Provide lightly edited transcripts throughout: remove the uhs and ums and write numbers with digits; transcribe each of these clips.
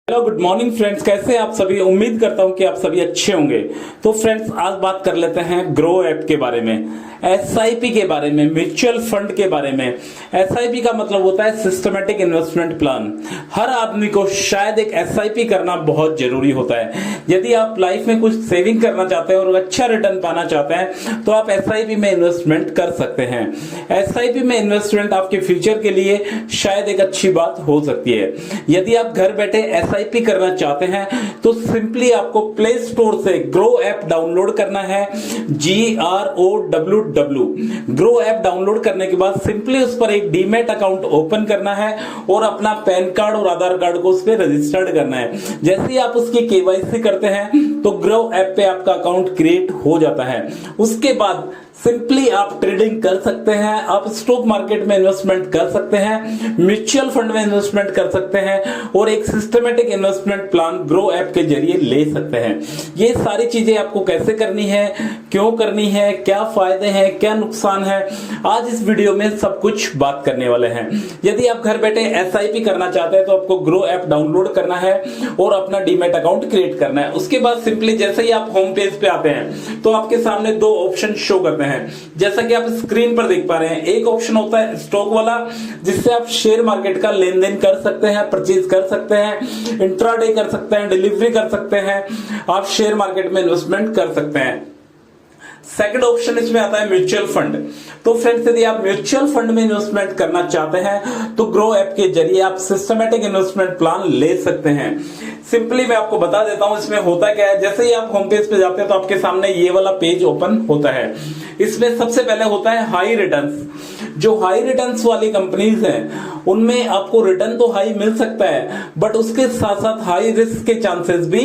Hello good morning friends, कैसे हैं आप सभी। उम्मीद करता हूं कि आप सभी अच्छे होंगे। तो फ्रेंड्स आज बात कर लेते हैं ग्रो ऐप के बारे में, एसआईपी के बारे में, म्यूचुअल फंड के बारे में। एसआईपी का मतलब होता है सिस्टमेटिक इन्वेस्टमेंट प्लान। हर आदमी को शायद एक एसआईपी करना बहुत जरूरी होता है। यदि आप लाइफ में कुछ सेविंग करना चाहते हैं और अच्छा रिटर्न पाना चाहते हैं तो आप एसआईपी में इन्वेस्टमेंट कर सकते हैं। एसआईपी में इन्वेस्टमेंट आपके फ्यूचर के लिए शायद एक अच्छी बात हो सकती है। यदि आप घर बैठे एसआईपी करना चाहते हैं तो सिंपली आपको प्ले स्टोर से ग्रो ऐप डाउनलोड करना है। GROWW ग्रो ऐप डाउनलोड करने के बाद सिंपली उस पर एक डीमैट अकाउंट ओपन करना है और अपना पैन कार्ड और आधार कार्ड को उस पर रजिस्टर्ड करना है। जैसे ही आप उसकी केवाईसी करते हैं तो ग्रो ऐप पे आपका अकाउंट क्रिएट हो जाता है। उसके बाद सिंपली आप ट्रेडिंग कर सकते हैं, आप स्टॉक मार्केट में इन्वेस्टमेंट कर सकते हैं, म्यूचुअल फंड में इन्वेस्टमेंट कर सकते हैं और एक systematic investment plan grow app के जरिए ले सकते हैं। ये सारी चीजें आपको कैसे करनी है, क्यों करनी है, क्या फायदे हैं, क्या नुकसान है, आज इस वीडियो में सब कुछ बात करने वाले हैं। यदि आप घर बैठे एसआईपी करना चाहते हैं तो आपको ग्रो ऐप डाउनलोड करना है और अपना डीमैट अकाउंट क्रिएट करना है। उसके बाद सिंपली जैसे ही आप होम पेज पे आते हैं तो आपके सामने दो ऑप्शन शो करते हैं, जैसा कि आप स्क्रीन पर देख पा रहे हैं। एक ऑप्शन होता है स्टॉक वाला, जिससे आप शेयर मार्केट का लेन देन कर सकते हैं, परचेज कर सकते हैं, इंट्राडे कर सकते हैं, डिलीवरी कर सकते हैं, आप शेयर मार्केट में इन्वेस्टमेंट कर सकते हैं। सेकंड ऑप्शन इसमें आता है म्यूचुअल फंड। तो फ्रेंड्स यदि आप म्यूचुअल फंड में इन्वेस्टमेंट करना चाहते हैं तो ग्रो ऐप के जरिए आप सिस्टमेटिक इन्वेस्टमेंट प्लान ले सकते हैं। सिंपली मैं आपको बता देता हूं इसमें होता क्या है। जैसे ही आप होम पेज पे जाते हैं तो आपके सामने ये वाला पेज ओपन होता है। इसमें सबसे पहले होता है हाई रिटर्न्स। जो हाई रिटर्न्स वाली कंपनीज हैं उनमें आपको रिटर्न तो हाई मिल सकता है बट उसके साथ साथ हाई रिस्क के चांसेस भी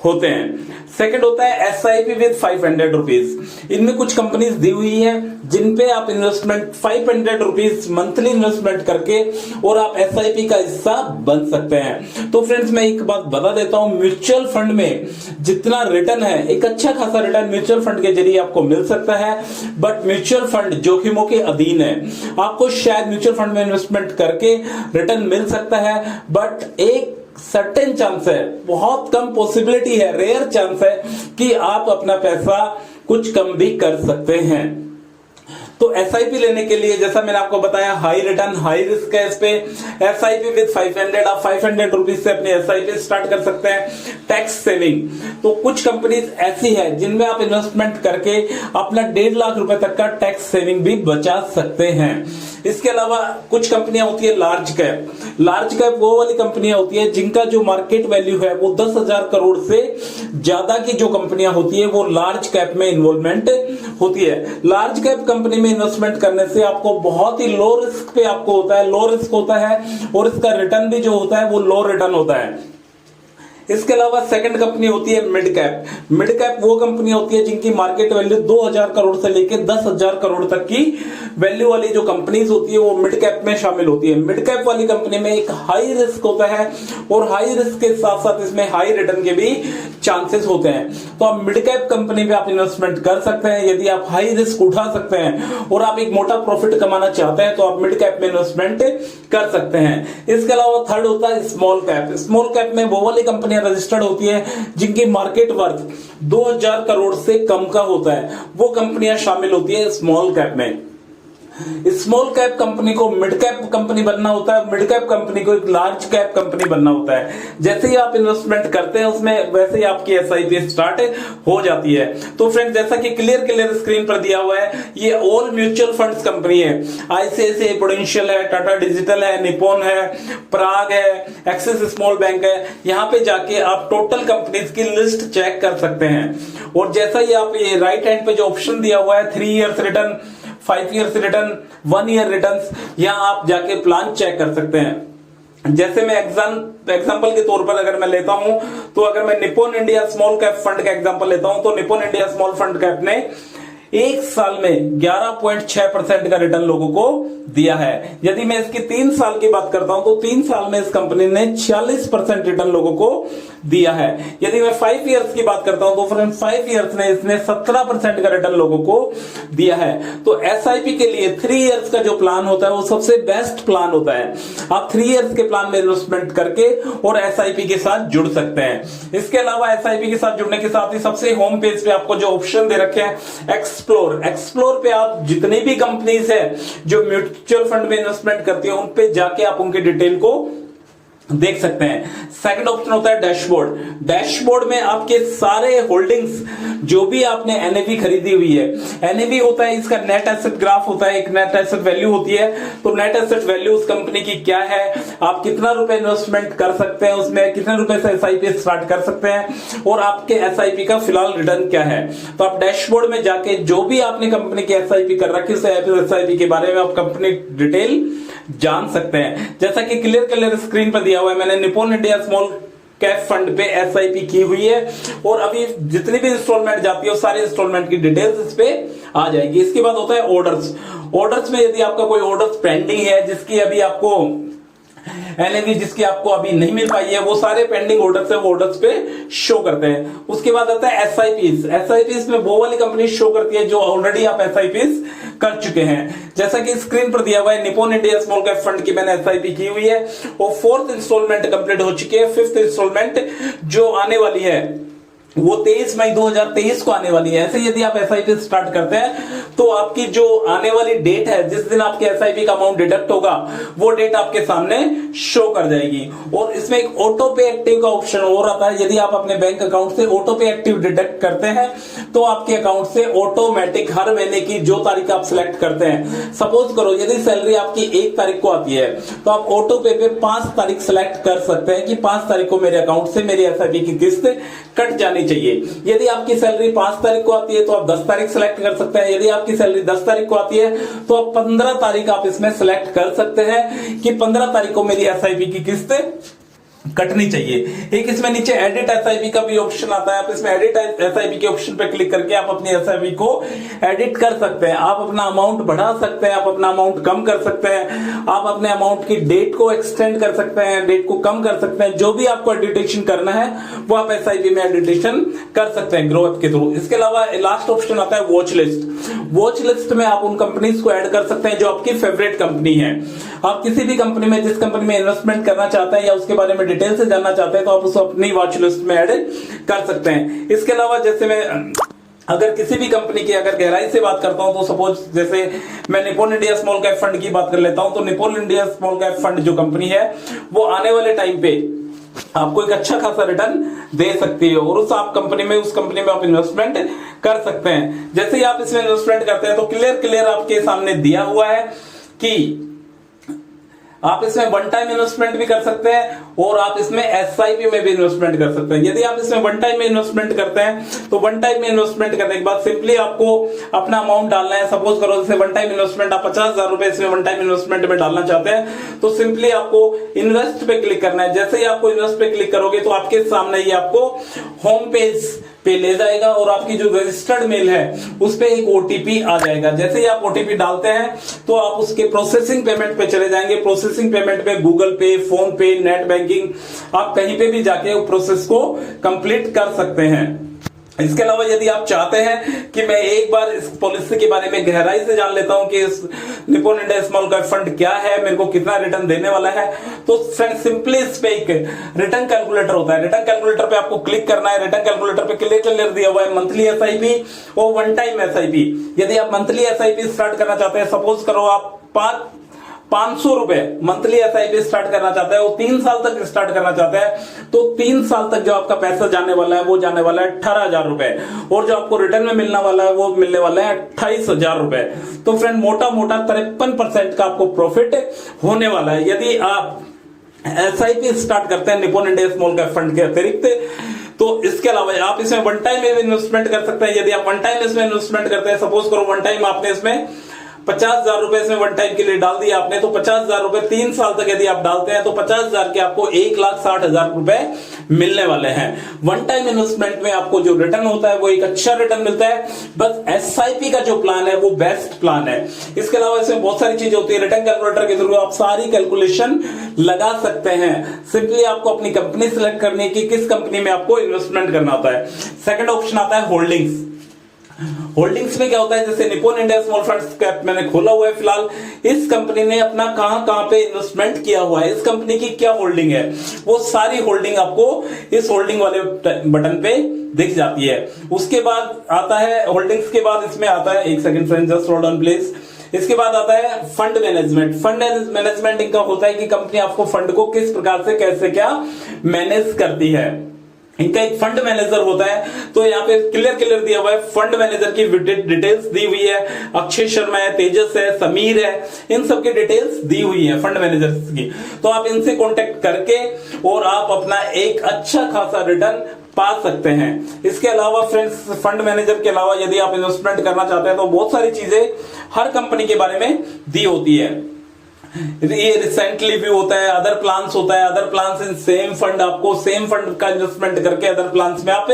होते हैं। सेकंड होता है एसआईपी विद 500 रुपीज। इनमें कुछ कंपनीज दी हुई है जिन पे आप इन्वेस्टमेंट 500 रुपीज मंथली इन्वेस्टमेंट करके और आप एसआईपी का हिस्सा बन सकते हैं। तो फ्रेंड्स मैं एक बात बता देता हूं, म्यूचुअल फंड में जितना रिटर्न है एक अच्छा खासा रिटर्न म्यूचुअल फंड के जरिए आपको मिल सकता है बट म्यूचुअल फंड जोखिमों के अधीन है। आपको शायद म्यूचुअल फंड में इन्वेस्टमेंट करके रिटर्न मिल सकता है बट एक सर्टेन चांस है, बहुत कम पॉसिबिलिटी है, रेयर चांस है कि आप अपना पैसा कुछ कम भी कर सकते हैं। तो एसआईपी लेने के लिए जैसा मैंने आपको बताया हाई रिटर्न हाई रिस्क है। इस पे एसआईपी विद 500, आप 500 रुपीज से अपनी एसआईपी स्टार्ट कर सकते हैं। टैक्स सेविंग, तो कुछ कंपनीज ऐसी है जिनमें आप इन्वेस्टमेंट करके अपना 1.5 लाख रुपए तक का टैक्स सेविंग भी बचा सकते हैं। इसके अलावा कुछ कंपनियां होती है लार्ज कैप। लार्ज कैप वो वाली कंपनियां होती है जिनका जो मार्केट वैल्यू है वो 10,000 करोड़ से ज्यादा की जो कंपनियां होती है वो लार्ज कैप में इन्वॉल्वमेंट होती है। लार्ज कैप कंपनी में इन्वेस्टमेंट करने से आपको बहुत ही लो रिस्क पे आपको होता है, लो रिस्क होता है और इसका रिटर्न भी जो होता है वो लो रिटर्न होता है। इसके अलावा सेकंड कंपनी होती है मिड कैप। मिड कैप वो कंपनी होती है जिनकी मार्केट वैल्यू 2,000 करोड़ से लेकर 10,000 करोड़ तक की वैल्यू वाली जो कंपनीज होती है वो मिड कैप में शामिल होती है। मिड कैप वाली कंपनी में एक हाई रिस्क होता है और हाई रिस्क के साथ साथ इसमें हाई रिटर्न के भी चांसेस होते हैं। तो आप मिड कैप कंपनी में आप इन्वेस्टमेंट कर सकते हैं। यदि आप हाई रिस्क उठा सकते हैं और आप एक मोटा प्रॉफिट कमाना चाहते हैं तो आप मिड कैप में इन्वेस्टमेंट कर सकते हैं। इसके अलावा थर्ड होता है स्मॉल कैप। स्मॉल कैप में वो वाली कंपनियां रजिस्टर्ड होती है जिनकी मार्केट वर्थ 2,000 करोड़ से कम का होता है, वो कंपनियां शामिल होती है स्मॉल कैप में। स्मॉल कैप कंपनी को मिड कैप कंपनी बनना होता है, मिड कैप कंपनी को एक लार्ज कैप कंपनी बनना होता है। जैसे ही आप इन्वेस्टमेंट करते हैं उसमें वैसे ही आपकी एसआईपी स्टार्ट हो जाती है। तो फ्रेंड जैसा कि क्लियर स्क्रीन पर दिया हुआ है, ये ऑल म्यूचुअल फंड्स कंपनी है। आईसीआईसीआई प्रूडेंशियल है, टाटा डिजिटल है, निप्पॉन है, प्राग है, एक्सिस स्मॉल बैंक है। यहाँ पे जाके आप टोटल कंपनीज की लिस्ट चेक कर सकते हैं और जैसा ही आप ये राइट हैंड पे जो ऑप्शन दिया हुआ है 3 years return, 5 years return, 1 year return, यहां आप जाके प्लान चेक कर सकते हैं। जैसे मैं एग्जांपल के तौर पर अगर मैं लेता हूं तो अगर मैं Nippon India small cap fund का एग्जांपल लेता हूं तो Nippon India small fund cap ने एक साल में 11.6% का रिटर्न लोगों को दिया है। यदि मैं इसकी 3 साल की बात करता हूं तो 3 साल में इस कंपनी ने 40% रिटर्न लोगों को दिया है। यदि मैं 5 इयर्स की बात करता हूं तो फ्रेंड 5 इयर्स में इसने 17% का रिटर्न लोगों को दिया है। तो एसआईपी के लिए 3 इयर्स का जो प्लान होता है वो सबसे बेस्ट प्लान होता है। आप 3 इयर्स के प्लान में इन्वेस्टमेंट करके और एसआईपी के साथ जुड़ सकते हैं। इसके अलावा एसआईपी के साथ जुड़ने के साथ ही सबसे होम पेज पे आपको जो ऑप्शन दे रखे हैं एक्सप्लोर पे आप जितनी भी कंपनीज है जो म्यूचुअल फंड में इन्वेस्टमेंट करती है उन पे जाके आप उनके डिटेल को देख सकते हैं। सेकंड ऑप्शन होता है डैशबोर्ड में आपके सारे होल्डिंग्स जो भी आपने एनएवी खरीदी हुई है, एनएवी होता है इसका नेट एसेट ग्राफ होता है, एक नेट एसेट वैल्यू होती है। तो नेट एसेट वैल्यू उस कंपनी की क्या है, आप कितना रुपए इन्वेस्टमेंट कर सकते हैं उसमें, कितने रुपए से एसआईपी स्टार्ट कर सकते हैं और आपके एसआईपी का फिलहाल रिटर्न क्या है। तो आप डैशबोर्ड में जाके जो भी आपने कंपनी की एसआईपी कर रखी है एसआईपी के बारे में आप कंपनी डिटेल जान सकते हैं। जैसा कि क्लियर स्क्रीन पर दिया हुआ है, मैंने Nippon India small cap fund पे एसआईपी की हुई है और अभी जितनी भी इंस्टॉलमेंट जाती है वो सारी इंस्टॉलमेंट की डिटेल्स इस पे आ जाएगी। इसके बाद होता है ऑर्डर्स में यदि आपका कोई ऑर्डर्स पेंडिंग है जिसकी अभी आपको एनएवी जिसकी आपको अभी नहीं मिल पाई है, वो सारे पेंडिंग ऑर्डर्स है वो ऑर्डर्स पे शो करते हैं। उसके बाद आता है एसआईपीज में वो वाली कंपनी शो करती है जो ऑलरेडी आप एसआईपीज कर चुके हैं। जैसा कि स्क्रीन पर दिया हुआ है, Nippon India small cap fund की मैंने एसआईपी की हुई है और 4th इंस्टॉलमेंट कंप्लीट हो चुकी है। 5th इंस्टॉलमेंट जो आने वाली है वो 23 मई 2023 को आने वाली है। ऐसे यदि आप एसआईपी स्टार्ट करते हैं तो आपकी जो आने वाली डेट है जिस दिन आपके एसआईपी का अमाउंट डिडक्ट होगा वो डेट आपके सामने शो कर जाएगी। और इसमें एक ऑटो पे एक्टिव का ऑप्शन और आता है। यदि आप अपने बैंक अकाउंट से ऑटो पे एक्टिव डिडक्ट करते हैं तो आपके अकाउंट से ऑटोमेटिक हर महीने की जो तारीख आप सिलेक्ट करते हैं, सपोज करो यदि सैलरी आपकी 1 तारीख को आती है तो आप ऑटो पे 5 तारीख सिलेक्ट कर सकते हैं कि 5 तारीख को मेरे अकाउंट से मेरी एसआईपी की किस्त कट जानी चाहिए। यदि आपकी सैलरी 5 तारीख को आती है तो आप 10 तारीख सिलेक्ट कर सकते हैं। यदि आपकी सैलरी 10 तारीख को आती है तो आप 15 तारीख आप इसमें सिलेक्ट कर सकते हैं कि 15 तारीख को मेरी एसआईपी की किस्त कटनी चाहिए। एक इसमें नीचे एडिट एसआईपी का भी ऑप्शन आता है। आप इसमें एडिट एसआईपी के ऑप्शन पे क्लिक करके आप अपनी एसआईपी को एडिट कर सकते हैं। आप अपना अमाउंट बढ़ा सकते हैं, आप अपना अमाउंट कम कर सकते हैं, आप अपने अमाउंट की डेट को एक्सटेंड कर सकते हैं, डेट को कम कर सकते हैं। जो भी आपको एडिटेशन करना है वो आप एसआईपी में एडिटेशन कर सकते हैं ग्रो ऐप के थ्रू। इसके अलावा लास्ट ऑप्शन आता है वॉच लिस्ट में आप उन कंपनीज को ऐड कर सकते हैं जो आपकी फेवरेट कंपनी है। आप किसी भी कंपनी में जिस कंपनी में इन्वेस्टमेंट करना चाहते हैं या उसके बारे में डिटेल से जानना चाहते हैं तो आप उसको अपनी वॉच लिस्ट में ऐड कर सकते हैं। इसके अलावा जैसे मैं अगर किसी भी कंपनी की अगर गहराई से बात करता हूं तो सपोज जैसे मैं Nippon India small cap fund की बात कर लेता हूं तो Nippon India small cap fund जो कंपनी है वो आने वाले टाइम पे आपको एक अच्छा खासा रिटर्न दे सकती है और उस कंपनी में आप इन्वेस्टमेंट कर सकते हैं। जैसे ही आप इसमें इन्वेस्टमेंट करते हैं तो क्लियर आपके सामने दिया हुआ है कि आप इसमें वन टाइम इन्वेस्टमेंट भी कर सकते हैं और आप इसमें एसआईपी में भी इन्वेस्टमेंट कर सकते हैं। यदि आप इसमें वन टाइम में इन्वेस्टमेंट करते हैं तो वन टाइम में इन्वेस्टमेंट करने के बाद सिंपली आपको अपना अमाउंट डालना है। सपोज करो जैसे वन टाइम इन्वेस्टमेंट आप 50,000 रुपए इसमें वन टाइम इन्वेस्टमेंट में डालना चाहते हैं तो सिंपली आपको इन्वेस्ट पे क्लिक करना है। जैसे ही आपको इन्वेस्ट पे क्लिक करोगे तो आपके सामने ही आपको होम पेज पे ले जाएगा और आपकी जो रजिस्टर्ड मेल है उस पे एक ओटीपी आ जाएगा। जैसे ही आप ओटीपी डालते हैं तो आप उसके प्रोसेसिंग पेमेंट पे चले जाएंगे। प्रोसेसिंग पेमेंट पे गूगल पे, फोन पे, नेट बैंकिंग, आप कहीं पे भी जाके प्रोसेस को कंप्लीट कर सकते हैं। इसके अलावा यदि आप चाहते हैं कि मैं एक बार इस पॉलिसी के बारे में गहराई से जान लेता हूं कि इस Nippon India small cap fund क्या है, मेरे को कितना रिटर्न देने वाला है, तो फ्रेंड सिंपली इस पे एक रिटर्न कैलकुलेटर होता है। रिटर्न कैलकुलेटर पे आपको क्लिक करना है। रिटर्न कैलकुलेटर पे क्लियर दिया हुआ है मंथली एसआईपी और वन टाइम एसआईपी। यदि आप मंथली एसआईपी स्टार्ट करना चाहते हैं, सपोज करो आप 500 रुपए मंथली एसआईपी स्टार्ट करना चाहता है, वो 3 साल तक स्टार्ट करना चाहता है, तो 3 साल तक जो आपका पैसा जाने वाला है वो जाने वाला है 18,000 रुपए और जो आपको रिटर्न में मिलने वाला है वो मिलने वाला है 28,000 रुपए। तो फ्रेंड मोटा 53% का आपको प्रॉफिट होने वाला है यदि आप एसआईपी स्टार्ट करते हैं Nippon India small cap fund के अतिरिक्त। तो इसके अलावा आप इसमें वन टाइम में इन्वेस्टमेंट कर सकते हैं। यदि आप वन टाइम इसमें इन्वेस्टमेंट करते हैं, सपोज करो वन टाइम आपने इसमें 50,000 रुपए इसमें वन टाइम के लिए डाल दिया आपने, तो 50,000 रुपए 3 साल तक यदि आप डालते हैं तो 50,000 के आपको 1,60,000 रुपए मिलने वाले हैं। वन टाइम इन्वेस्टमेंट में आपको जो रिटर्न होता है वो एक अच्छा रिटर्न मिलता है। बस एसआईपी का जो प्लान है वो बेस्ट प्लान है। इसके अलावा इसमें बहुत सारी चीजें होती है। रिटर्न कैलकुलेटर के थ्रू आप सारी कैलकुलेशन लगा सकते हैं। सिंपली आपको अपनी कंपनी सिलेक्ट करनी है कि किस कंपनी में आपको इन्वेस्टमेंट करना होता है। सेकंड ऑप्शन आता है होल्डिंग्स। होल्डिंग्स में क्या होता है, जैसे Nippon India small funds cap मैंने खोला हुआ है फिलहाल, इस कंपनी ने अपना कहां पे इन्वेस्टमेंट किया हुआ है, इस कंपनी की क्या होल्डिंग है, वो सारी होल्डिंग आपको इस होल्डिंग वाले बटन पे दिख जाती है। उसके बाद आता है होल्डिंग्स के बाद इसमें आता है, एक second friend just hold on please. इसके बाद आता है फंड मैनेजमेंट। फंड मैनेजमेंट इनका होता है कि कंपनी आपको फंड को किस प्रकार से कैसे क्या मैनेज करती है। इनका एक फंड मैनेजर होता है, तो यहाँ पे क्लियर दिया हुआ है। फंड मैनेजर की डिटेल्स दी हुई है। अक्षय शर्मा है, तेजस है, समीर है, इन सब की डिटेल्स दी हुई है फंड मैनेजर की। तो आप इनसे कांटेक्ट करके और आप अपना एक अच्छा खासा रिटर्न पा सकते हैं। इसके अलावा फ्रेंड्स, फंड मैनेजर के अलावा यदि आप इन्वेस्टमेंट करना चाहते हैं तो बहुत सारी चीजें हर कंपनी के बारे में दी होती है। ये रिसेंटली व्यू होता है, अदर प्लान्स होता है, other plans in same fund, आपको सेम फंड का इन्वेस्टमेंट करके अदर प्लान्स में आप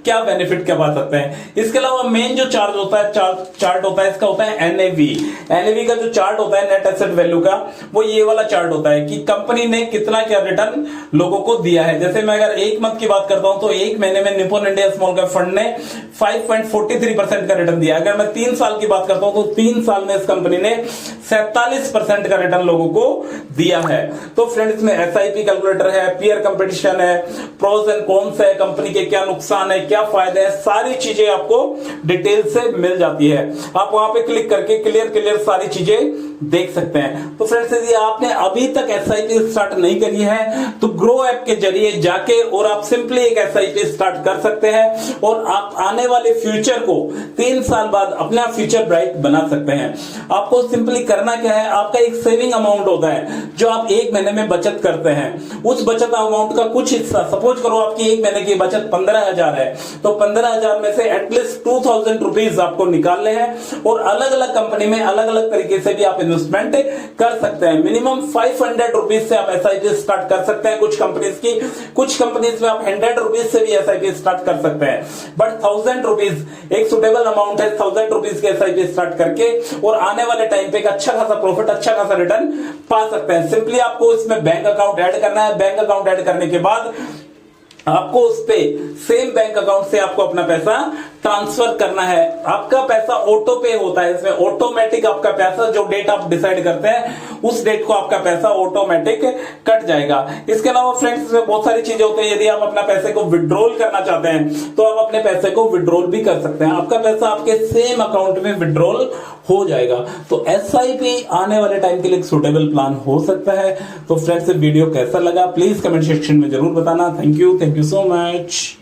क्या बेनिफिट क्या पा सकते हैं। इसके अलावा मेन जो चार्ट होता है चार्ट होता है, इसका होता है एनएवी। एनएवी का जो चार्ट होता है, नेट एसेट वैल्यू का, वो ये वाला चार्ट होता है कि कंपनी ने कितना क्या रिटर्न लोगों को दिया है। जैसे मैं अगर एक मंथ की बात करता हूं तो एक महीने में Nippon India small cap fund ने 5.43% का रिटर्न दिया। अगर मैं 3 साल की बात करता हूं तो 3 साल में इस कंपनी ने 47% का रिटर्न लोगों को दिया है। तो फ्रेंड्स, में एसआईपी कैलकुलेटर है, पीयर कंपटीशन है, प्रोस एंड कॉन्स है, कंपनी के क्या नुकसान है, क्या फायदे हैं, सारी चीजें आपको डिटेल से मिल जाती है। आप वहां पे क्लिक करके क्लियर सारी चीजें देख सकते हैं। तो फ्रेंड्स, यदि आपने अभी तक एसआईपी स्टार्ट नहीं करी है तो ग्रो ऐप के जरिए जाके और आप सिंपली एक एसआईपी स्टार्ट कर सकते हैं और आप आने वाले फ्यूचर को 3 साल बाद अपना फ्यूचर ब्राइट बना सकते हैं। आपको सिंपली करना क्या है, आपका एक सेविंग अमाउंट होता है जो आप एक महीने में बचत करते हैं। उस बचत अमाउंट का कुछ हिस्सा, सपोज करो आपकी एक महीने की बचत 15,000 है, तो 15,000 में से एटलीस्ट 2,000 रुपीज आपको निकालने हैं और अलग अलग कंपनी में अलग अलग तरीके से भी आप इन्वेस्टमेंट कर सकते हैं। मिनिमम 500 रुपीज से आप एसआईपी स्टार्ट कर सकते हैं। कुछ कंपनीज में आप 100 रुपीज से भी एसआईपी स्टार्ट कर सकते हैं, बट 1000 रुपीज एक सुटेबल अमाउंट है। 1000 रुपीज के एसआईपी स्टार्ट करके और आने वाले टाइम पे एक अच्छा खासा प्रॉफिट, अच्छा खासा रिटर्न पा सकते हैं। सिंपली आपको इसमें बैंक अकाउंट ऐड करना है। बैंक अकाउंट ऐड करने के बाद आपको उस पे सेम बैंक अकाउंट से आपको अपना पैसा ट्रांसफर करना है। आपका पैसा ऑटो पे होता है, इसमें ऑटोमेटिक आपका पैसा जो डेट आप डिसाइड करते हैं उस डेट को आपका पैसा ऑटोमेटिक कट जाएगा। इसके अलावा फ्रेंड्स, इसमें बहुत सारी चीजें होती है। यदि आप अपना पैसे को विड्रॉल करना चाहते हैं तो आप अपने पैसे को विड्रॉल भी कर सकते हैं। आपका पैसा आपके सेम अकाउंट में विड्रॉल हो जाएगा। तो एसआईपी आने वाले टाइम के लिए एक सुटेबल प्लान हो सकता है। तो फ्रेंड्स, वीडियो कैसा लगा प्लीज कमेंट सेक्शन में जरूर बताना। Thank you so much.